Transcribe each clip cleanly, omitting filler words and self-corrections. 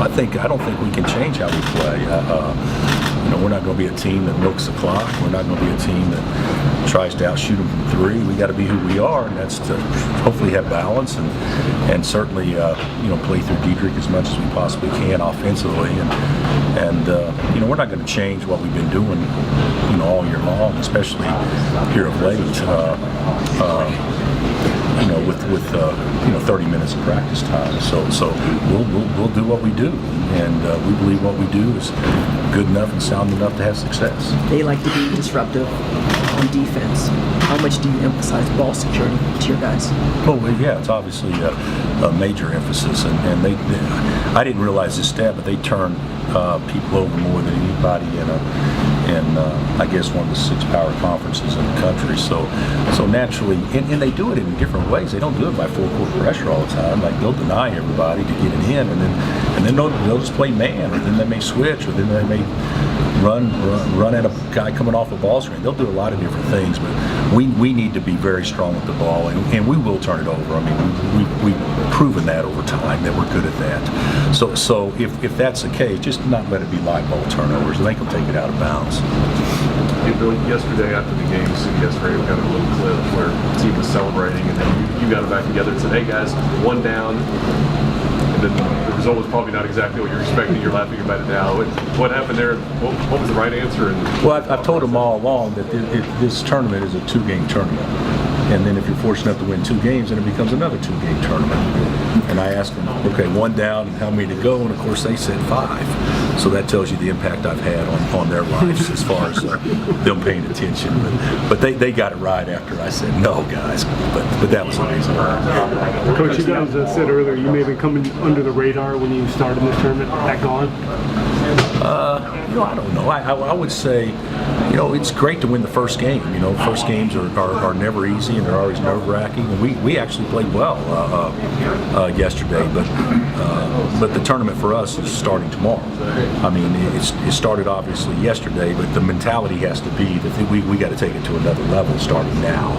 I don't think we can change how we play. We're not going to be a team that milks the clock. We're not going to be a team that tries to outshoot them from three. We got to be who we are, and that's to hopefully have balance and certainly play through Diedrich as much as we possibly can offensively. And we're not going to change what we've been doing all year long, especially here of late. With 30 minutes of practice time, so we'll do what we do, and we believe what we do is good enough and sound enough to have success. They like to be disruptive on defense. How much do you emphasize ball security to your guys? Well, yeah, it's obviously a major emphasis, and I didn't realize this stat, but they turn people over more than anybody in I guess one of the 6 power conferences in the country. So naturally, and they do it in different ways. They don't do it by full court pressure all the time. Like they'll deny everybody to get it in, and then they'll just play man, or then they may switch, or then they may run at a guy coming off a ball screen. They'll do a lot of different things, but we need to be very strong with the ball, and we will turn it over. I mean, we've proven that over time that we're good at that. So if that's the case, just not let it be live ball turnovers. Make them take it out of bounds. Hey, Bill, yesterday after the game, CBS Radio got a little clip where the team was celebrating, and then you got it back together and said, "Hey guys, one down." And then the result was probably not exactly what you're expecting. You're laughing about it now. What happened there? What was the right answer? Well, I've told them all along that this tournament is a 2-game tournament. And then if you're fortunate enough to win 2 games, then it becomes another 2-game tournament. And I asked them, okay, 1 down and how many to go? And of course they said 5. So that tells you the impact I've had on their lives as far as them paying attention. But they got it right after I said, no, guys. But that was amazing. Coach, you guys said earlier you may have been coming under the radar when you started this tournament. That gone? I don't know. I would say, it's great to win the first game. First games are never easy, and they're always nerve-wracking. And we actually played well yesterday, but the tournament for us is starting tomorrow. I mean, it started obviously yesterday, but the mentality has to be that we got to take it to another level starting now,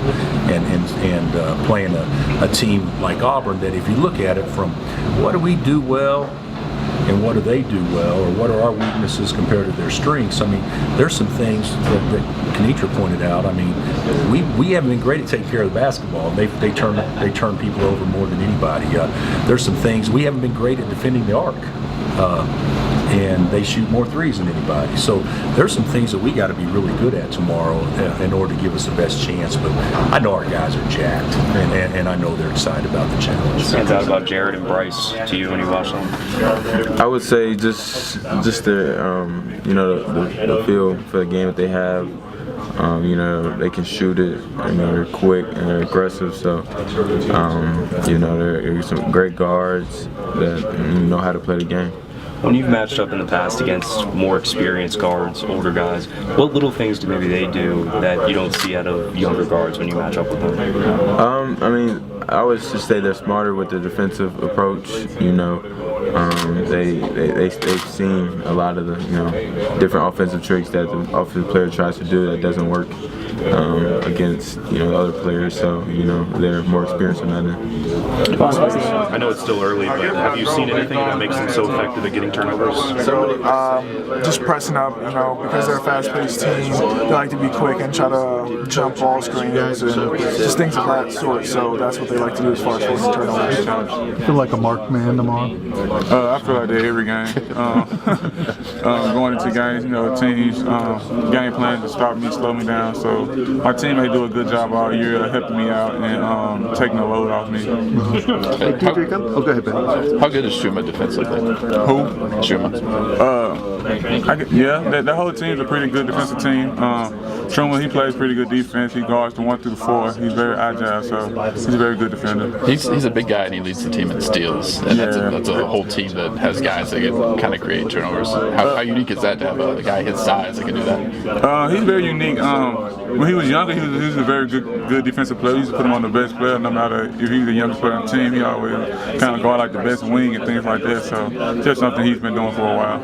and playing a team like Auburn that, if you look at it from what do we do well and what do they do well, or what are our weaknesses compared to their strengths? I mean, there's some things that Kenitra pointed out. I mean, we haven't been great at taking care of the basketball. They turn people over more than anybody. There's some things we haven't been great at defending the arc. And they shoot more threes than anybody. So there's some things that we got to be really good at tomorrow in order to give us the best chance. But I know our guys are jacked, and I know they're excited about the challenge. What stands out about Jared and Bryce to you when you watch them? I would say just the the feel for the game that they have. They can shoot it, they're quick and they're aggressive, so, they're some great guards that know how to play the game. When you've matched up in the past against more experienced guards, older guys, what little things do maybe they do that you don't see out of younger guards when you match up with them? I would just say they're smarter with the defensive approach. They've seen a lot of the different offensive tricks that the offensive player tries to do that doesn't work against other players. So they're more experienced in that end. I know it's still early, but have you seen anything that makes them so effective at getting turnovers? Just pressing up, because they're a fast-paced team. They like to be quick and try to jump ball screens and just things of that sort. So that's what they like to do as far as forcing turnovers. Feel like a marked man tomorrow? I feel like that every game. Going into games, teams game plan to stop me, slow me down. So my team may do a good job all year helping me out and taking the load off me. Go ahead, Ben. How good is Shuma defensively? Who? Shuma. That whole team's a pretty good defensive team. Shuma, he plays pretty good defense. He guards the 1 through the 4. He's very agile, so he's a very good defender. He's a big guy and he leads the team in steals. And that's a whole team that has guys that can kind of create turnovers. How unique is that to have a guy his size that can do that? He's very unique. When he was younger, he was a very good defensive player. We used to put him on the best player, no matter if he's the youngest player on the team. He always kind of guard like the best wing and things like that. So just something he's been doing for a while.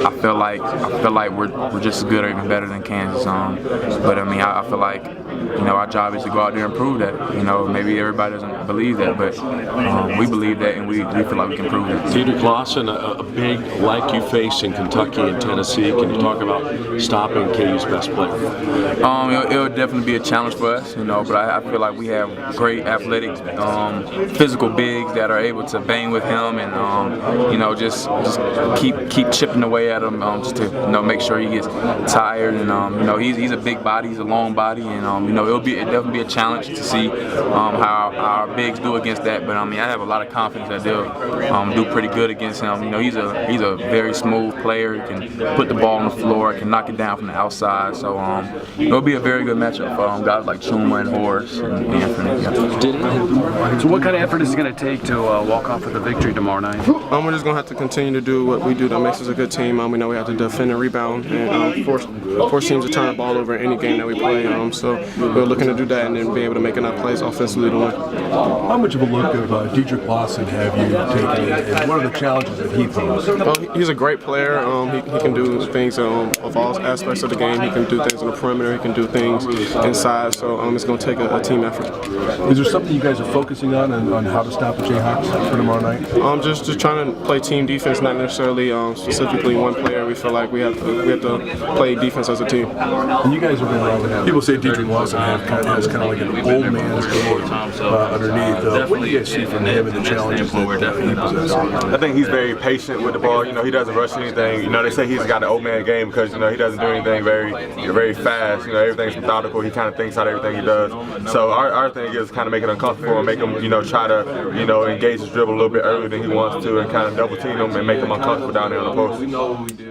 I feel like we're just as good or even better than Kansas. But I feel like you know, our job is to go out there and prove that. You know, maybe everybody doesn't believe that, but we believe that, and we feel like we can prove it. Dedrick Lawson, a big like you face in Kentucky and Tennessee. Can you talk about stopping KU's best player? It'll definitely be a challenge for us, you know, but I feel like we have great athletic, physical bigs that are able to bang with him and, you know, just keep chipping away at him, just to, you know, make sure he gets tired. And, you know, he's a big body, he's a long body, and, you know, it'll definitely be a challenge to see how our bigs do against that. But I mean, I have a lot of confidence that they'll do pretty good against him. You know, he's a very smooth player. He can put the ball on the floor, can knock it down from the outside. So it'll be a very good matchup for guys like Chuma and Horace and Anthony. Yeah. So what kind of effort is it going to take to walk off with a victory tomorrow night? We're just going to have to continue to do what we do that makes us a good team. We know we have to defend and rebound and force teams to turn the ball over in any game that we play. So we're looking to do that and then be able to make enough plays offensively to win. How much of a look of Dedrick Lawson have you taken, and what are the challenges that he poses? He's a great player. He can do things of all aspects of the game. He can do things on the perimeter. He can do things inside. So it's going to take a team effort. Is there something you guys are focusing on how to stop the Jayhawks for tomorrow night? Just trying to play team defense, not necessarily specifically one player. We feel like we have to play defense as a team. And you guys have people say Dedrick Lawson has kind of like an old man's game underneath. What do you guys see from him and the challenges that he possesses? I think he's very patient with the ball. You know, he doesn't rush anything. You know, they say he's got an old man game because, you know, he doesn't do anything very fast. You know, everything's methodical. He kind of thinks out everything he does. So our thing is kind of make it uncomfortable and make him, you know, try to, you know, engage his dribble a little bit earlier than he wants to and kind of double team him and make him uncomfortable down there on the post.